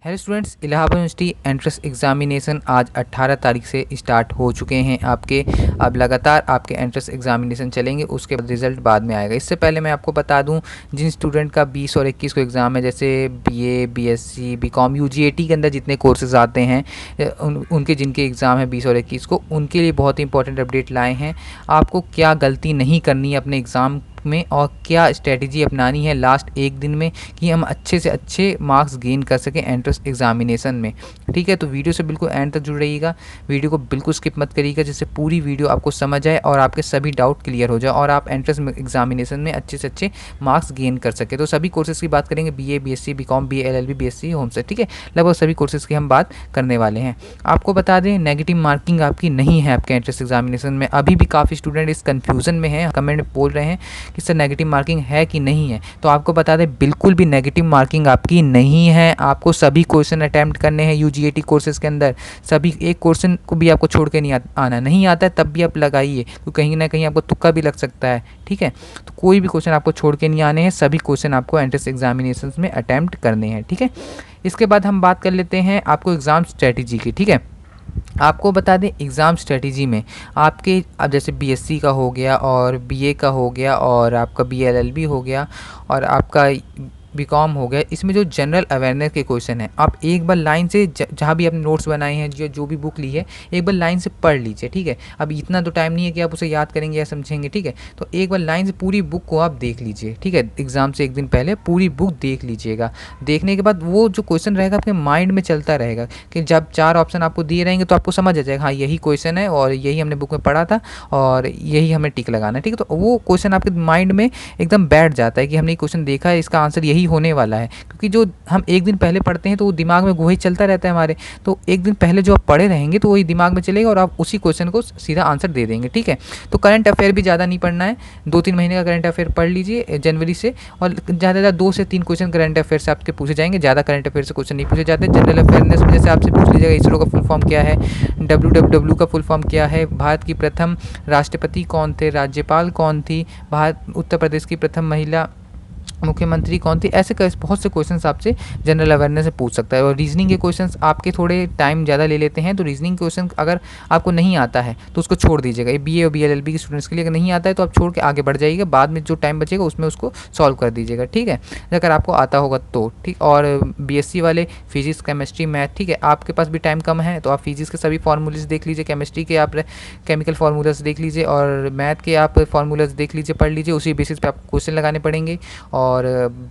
Hello students, Allahabad university entrance examination आज 18 तारीख से स्टार्ट हो चुके हैं आपके। अब लगातार आपके एंट्रेंस एग्जामिनेशन चलेंगे, उसके बाद रिजल्ट बाद में आएगा। इससे पहले मैं आपको बता दूं, जिन स्टूडेंट का 20 और 21 को एग्ज़ाम है, जैसे बीए, बीएससी, बीकॉम, यूजीएटी के अंदर जितने कोर्सेज आते हैं, उनके जिनके एग्ज़ाम है 20 और 21 को, उनके लिए बहुत ही इंपॉर्टेंट अपडेट लाए हैं। आपको क्या गलती नहीं करनी है अपने एग्ज़ाम में और क्या स्ट्रेटजी अपनानी है लास्ट एक दिन में कि हम अच्छे से अच्छे मार्क्स गेन कर सकें एंट्रेंस एग्जामिनेशन में। ठीक है, तो वीडियो से बिल्कुल एंड तक जुड़ रहिएगा, वीडियो को बिल्कुल स्किप मत करिएगा, जिससे पूरी वीडियो आपको समझ आए और आपके सभी डाउट क्लियर हो जाए और आप एंट्रेंस एग्जामिनेशन में अच्छे से अच्छे मार्क्स गेन कर सके। तो सभी कोर्सेज़ की बात करेंगे, BA, BSc, BCom, BA, LLB, BSc, home science. ठीक है, लगभग सभी कोर्सेज़ की हम बात करने वाले हैं। आपको बता दें, नेगेटिव मार्किंग आपकी नहीं है आपके एंट्रेंस एग्जामिनेशन में। अभी भी काफ़ी स्टूडेंट इस कन्फ्यूज़न में हैं, कमेंट में बोल रहे हैं कि सर नेगेटिव मार्किंग है कि नहीं है। तो आपको बता दें, बिल्कुल भी नेगेटिव मार्किंग आपकी नहीं है। आपको सभी क्वेश्चन अटैम्प्ट करने हैं यूजीएटी कोर्सेज के अंदर। सभी, एक क्वेश्चन को भी आपको छोड़ के नहीं आना, नहीं आता है तब भी आप लगाइए, तो कहीं ना कहीं आपको तुक्का भी लग सकता है। ठीक है, तो कोई भी क्वेश्चन आपको छोड़ के नहीं आने हैं, सभी क्वेश्चन आपको एंट्रेंस एग्जामिनेशन में अटैम्प्ट करने हैं। ठीक है, इसके बाद हम बात कर लेते हैं आपको एग्ज़ाम स्ट्रेटेजी की। ठीक है, आपको बता दें, एग्ज़ाम स्ट्रेटजी में आपके, अब जैसे बीएससी का हो गया और बीए का हो गया और आपका बीएलएलबी हो गया और आपका बीकॉम हो गया, इसमें जो जनरल अवेयरनेस के क्वेश्चन हैं, आप एक बार लाइन से जहाँ भी आपने नोट्स बनाए हैं, जो भी बुक ली है, एक बार लाइन से पढ़ लीजिए। ठीक है, अब इतना तो टाइम नहीं है कि आप उसे याद करेंगे या समझेंगे। ठीक है, तो एक बार लाइन से पूरी बुक को आप देख लीजिए। ठीक है, एग्ज़ाम से एक दिन पहले पूरी बुक देख लीजिएगा। देखने के बाद वो जो क्वेश्चन रहेगा आपके माइंड में चलता रहेगा कि जब 4 ऑप्शन आपको दिए रहेंगे तो आपको समझ आ जाएगा, हाँ यही क्वेश्चन है और यही हमने बुक में पढ़ा था और यही हमें टिक लगाना है। ठीक है, तो वो क्वेश्चन आपके माइंड में एकदम बैठ जाता है कि हमने ये क्वेश्चन देखा है, इसका आंसर यही होने वाला है। क्योंकि जो हम एक दिन पहले पढ़ते हैं तो वो दिमाग में वही चलता रहता है हमारे, तो एक दिन पहले जो आप पढ़े रहेंगे तो वही दिमाग में चलेगा और आप उसी क्वेश्चन को सीधा आंसर दे देंगे। ठीक है, तो करंट अफेयर भी ज़्यादा नहीं पढ़ना है, 2-3 महीने का करंट अफेयर पढ़ लीजिए जनवरी से, और ज़्यादा 2 से 3 क्वेश्चन करंट अफेयर से आपके पूछे जाएंगे, ज़्यादा करंट अफेयर से क्वेश्चन नहीं पूछे जाते। जनरल अवेयरनेस में जैसे आपसे पूछ लीजिएगा इसरो का फुल फॉर्म क्या है, WWW का फुल फॉर्म क्या है, भारत की प्रथम राष्ट्रपति कौन थे, राज्यपाल कौन थी, उत्तर प्रदेश की प्रथम महिला मुख्यमंत्री कौन थी, ऐसे बहुत से क्वेश्चंस आपसे जनरल अवेयरनेस से पूछ सकता है। और रीजनिंग के क्वेश्चंस आपके थोड़े टाइम ज़्यादा ले लेते हैं, तो रीजनिंग क्वेश्चन अगर आपको नहीं आता है तो उसको छोड़ दीजिएगा। ये बीए और बीएलएलबी के स्टूडेंट्स के लिए अगर नहीं आता है तो आप छोड़ के आगे बढ़ जाइएगा, बाद में जो टाइम बचेगा उसमें उसको सॉल्व कर दीजिएगा। ठीक है, अगर आपको आता होगा तो ठीक। और बीएससी वाले फिजिक्स, केमिस्ट्री, मैथ, ठीक है, आपके पास भी टाइम कम है तो आप फिजिक्स के सभी फार्मूलेज देख लीजिए, केमिस्ट्री के आप केमिकल फार्मूलाज देख लीजिए और मैथ के आप फार्मूलाज देख लीजिए, पढ़ लीजिए, उसी बेसिस पे आपको क्वेश्चन लगाने पड़ेंगे। और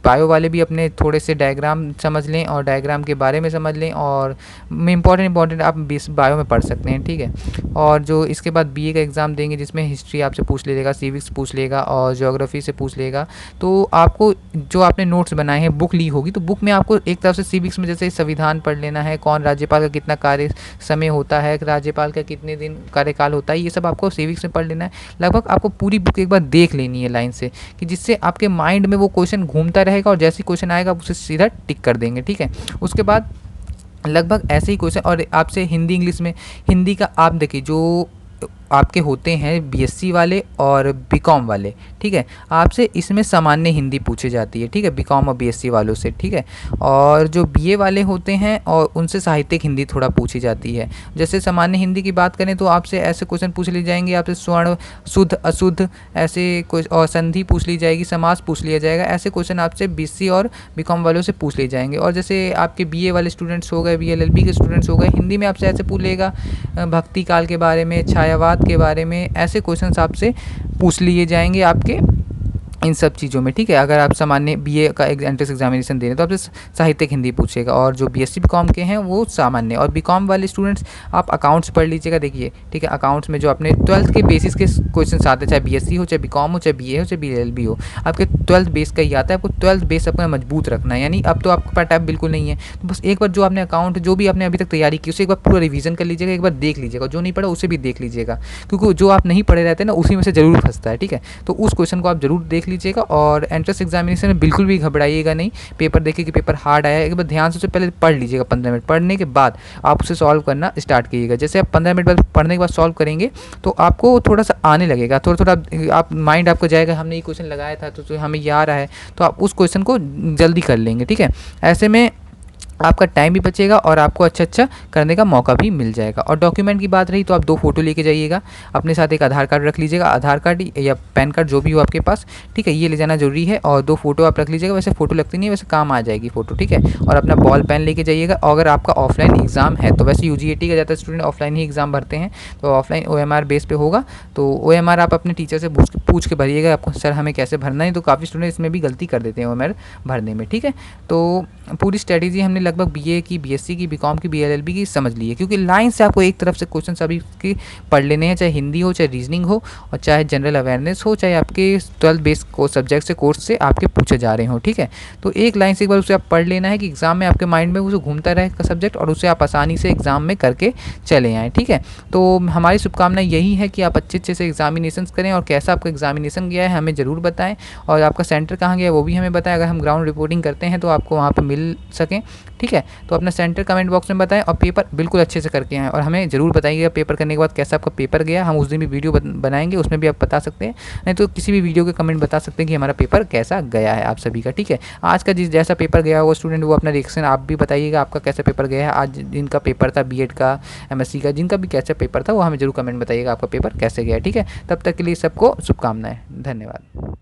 बायो वाले भी अपने थोड़े से डायग्राम समझ लें और डायग्राम के बारे में समझ लें, और इंपॉर्टेंट आप बायो में पढ़ सकते हैं। ठीक है, और जो इसके बाद बीए का एग्ज़ाम देंगे जिसमें हिस्ट्री आपसे पूछ लेगा, सिविक्स पूछ लेगा और ज्योग्राफी से पूछ लेगा, तो आपको जो आपने नोट्स बनाए हैं, बुक ली होगी, तो बुक में आपको एक तरफ से सिविक्स में जैसे संविधान पढ़ लेना है, कौन राज्यपाल का कितना कार्य समय होता है, राज्यपाल का कितने दिन कार्यकाल होता है, ये सब आपको सिविक्स में पढ़ लेना है। लगभग आपको पूरी बुक एक बार देख लेनी है लाइन से, कि जिससे आपके माइंड में वो क्वेश्चन घूमता रहेगा और जैसे क्वेश्चन आएगा आप उसे सीधा टिक कर देंगे। ठीक है, उसके बाद लगभग ऐसे ही क्वेश्चन। और आपसे हिंदी इंग्लिश में, हिंदी का आप देखिए, जो आपके होते हैं बीएससी वाले और बीकॉम वाले, ठीक है, आपसे इसमें सामान्य हिंदी पूछी जाती है। ठीक है, बीकॉम और बीएससी वालों से। ठीक है, और जो बीए वाले होते हैं और उनसे साहित्यिक हिंदी थोड़ा पूछी जाती है। जैसे सामान्य हिंदी की बात करें तो आपसे ऐसे क्वेश्चन पूछ लिए जाएंगे, आपसे स्वर्ण, शुद्ध, अशुद्ध, ऐसे और संधि पूछ ली जाएगी, समास पूछ लिया जाएगा, ऐसे क्वेश्चन आपसे बीएससी और बीकॉम वालों से पूछ लिए जाएंगे। और जैसे आपके बीए वाले स्टूडेंट्स हो गए, बीएलएलबी के स्टूडेंट्स हो गए, हिंदी में आपसे ऐसे पूछ लेगा भक्ति काल के बारे में, छायावाद के बारे में, ऐसे क्वेश्चंस आपसे पूछ लिए जाएंगे आपके इन सब चीज़ों में। ठीक है, अगर आप सामान्य बीए का एंट्रेंस एग्जामिनेशन दे रहे हैं तो आपसे साहित्यिक हिंदी पूछेगा, और जो बीएससी बीकॉम के हैं वो सामान्य। और बीकॉम वाले स्टूडेंट्स आप अकाउंट्स पढ़ लीजिएगा। देखिए, ठीक है, अकाउंट्स में जो अपने 12th के बेसिस के क्वेश्चन आते हैं, चाहे बीएससी हो, चाहे बीकॉम हो, चाहे बीए हो, चाहे बीएलएलबी हो, आपके 12th बेस का ही आता है। आपको 12th बेस अपना मजबूत रखना है, यानी अब तो आपके पास टाइम बिल्कुल नहीं है, तो बस एक बार जो आपने अकाउंट, जो भी आपने अभी तक तैयारी की, उसे एक बार पूरा रिवीजन कर लीजिएगा, एक बार देख लीजिएगा, जो नहीं पढ़ा उसे भी देख लीजिएगा, क्योंकि जो आप नहीं पढ़े रहते हैं ना, उसी में से ज़रूर फंसता है। ठीक है, तो उस क्वेश्चन को आप जरूर देख लीजिएगा। और एंट्रेंस एग्जामिनेशन में बिल्कुल भी घबराइएगा नहीं, पेपर देखिए कि पेपर हार्ड आया है, एक बार ध्यान से उसे पहले पढ़ लीजिएगा, 15 मिनट पढ़ने के बाद आप उसे सॉल्व करना स्टार्ट कीजिएगा। जैसे आप 15 मिनट बाद पढ़ने के बाद सॉल्व करेंगे तो आपको थोड़ा सा आने लगेगा, थोड़ा थोड़ा आप माइंड आपको जाएगा, हमने ये क्वेश्चन लगाया था तो हमें ये आ रहा है, तो आप उस क्वेश्चन को जल्दी कर लेंगे। ठीक है, ऐसे में आपका टाइम भी बचेगा और आपको अच्छा करने का मौका भी मिल जाएगा। और डॉक्यूमेंट की बात रही तो आप 2 फ़ोटो लेके जाइएगा, अपने साथ एक आधार कार्ड रख लीजिएगा, आधार कार्ड या पैन कार्ड जो भी हो आपके पास, ठीक है, ये ले जाना ज़रूरी है। और 2 फ़ोटो आप रख लीजिएगा, वैसे फ़ोटो लगती नहीं है, वैसे काम आ जाएगी फ़ोटो, ठीक है। और अपना बॉल पेन लेके जाइएगा। और अगर आपका ऑफलाइन एग्ज़ाम है तो वैसे यूजीएटी का ज़्यादातर स्टूडेंट ऑफलाइन ही एग्ज़ाम भरते हैं, तो ऑफलाइन ओएमआर बेस पे होगा, तो ओएमआर आप अपने टीचर से पूछ के भरिएगा, आपको सर हमें कैसे भरना है। तो काफ़ी स्टूडेंट इसमें भी गलती कर देते हैं ओएमआर भरने में, ठीक है। तो पूरी स्ट्रेटेजी हमने लगभग बीए की, बीएससी की, बीकॉम की, बीएलएलबी की समझ ली है, क्योंकि लाइन से आपको एक तरफ से क्वेश्चन सभी के पढ़ लेने हैं, चाहे हिंदी हो, चाहे रीजनिंग हो, और चाहे जनरल अवेयरनेस हो, चाहे आपके 12 बेस को सब्जेक्ट से कोर्स से आपके पूछे जा रहे हो, ठीक है। तो एक लाइन से एक बार उसे आप पढ़ लेना है कि एग्ज़ाम में आपके माइंड में उसे घूमता रहे सब्जेक्ट, और उसे आप आसानी से एग्ज़ाम में करके चले आएँ, ठीक है। तो हमारी शुभकामना यही है कि आप अच्छे से एग्जामिनेशन करें, और कैसा आपका एग्जामिनेशन गया है हमें ज़रूर बताएं, और आपका सेंटर कहाँ गया है वो भी हमें बताएं। अगर हम ग्राउंड रिपोर्टिंग करते हैं तो आपको वहाँ पर मिल सकें, ठीक है। तो अपना सेंटर कमेंट बॉक्स में बताएं, और पेपर बिल्कुल अच्छे से करके आएँ, और हमें ज़रूर बताइएगा पेपर करने के बाद कैसा आपका पेपर गया। हम उस दिन भी वीडियो बनाएंगे, उसमें भी आप बता सकते हैं, नहीं तो किसी भी वीडियो के कमेंट बता सकते हैं कि हमारा पेपर कैसा गया है आप सभी का, ठीक है। आज का जैसा पेपर गया वो स्टूडेंट वो अपना रिएक्शन आप भी बताइएगा, आपका कैसा पेपर गया है। आज जिनका पेपर था बीएड का, एमएससी का, जिनका भी कैसा पेपर था वो हमें ज़रूर कमेंट बताइएगा आपका पेपर कैसे गया है, ठीक है। तब तक के लिए सबको शुभकामनाएं, धन्यवाद।